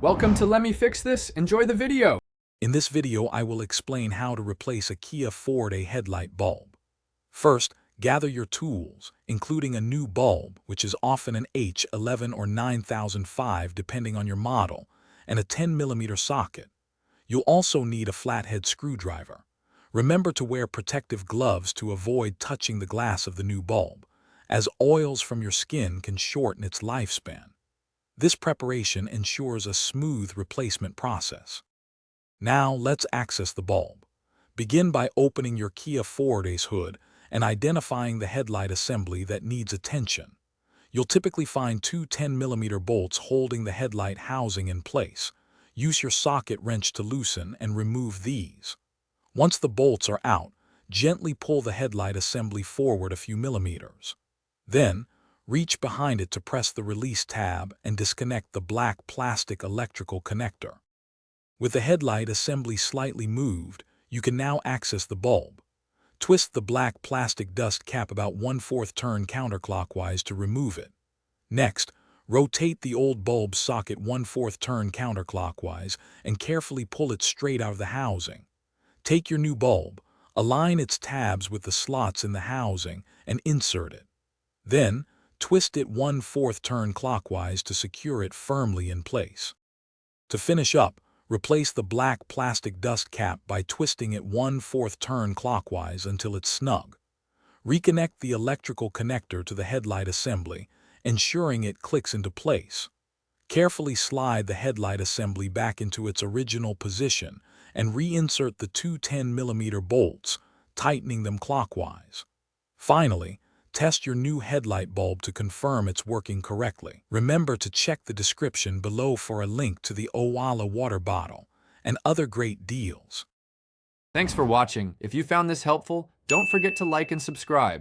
Welcome to Let Me Fix This. Enjoy the video. In this video, I will explain how to replace a Kia Forte headlight bulb. First, gather your tools, including a new bulb, which is often an H11 or 9005 depending on your model, and a 10mm socket. You'll also need a flathead screwdriver. Remember to wear protective gloves to avoid touching the glass of the new bulb, as oils from your skin can shorten its lifespan. This preparation ensures a smooth replacement process. Now let's access the bulb. Begin by opening your Kia Forte's hood and identifying the headlight assembly that needs attention. You'll typically find two 10mm bolts holding the headlight housing in place. Use your socket wrench to loosen and remove these. Once the bolts are out, gently pull the headlight assembly forward a few millimeters. Then, reach behind it to press the release tab and disconnect the black plastic electrical connector. With the headlight assembly slightly moved, you can now access the bulb. Twist the black plastic dust cap about 1/4 turn counterclockwise to remove it. Next, rotate the old bulb socket 1/4 turn counterclockwise and carefully pull it straight out of the housing. Take your new bulb, align its tabs with the slots in the housing, and insert it. Then, twist it 1/4 turn clockwise to secure it firmly in place. To finish up, replace the black plastic dust cap by twisting it 1/4 turn clockwise until it's snug. Reconnect the electrical connector to the headlight assembly, ensuring it clicks into place. Carefully slide the headlight assembly back into its original position and reinsert the two 10mm bolts, tightening them clockwise. Finally, test your new headlight bulb to confirm it's working correctly. Remember to check the description below for a link to the Owala water bottle and other great deals. Thanks for watching. If you found this helpful, don't forget to like and subscribe.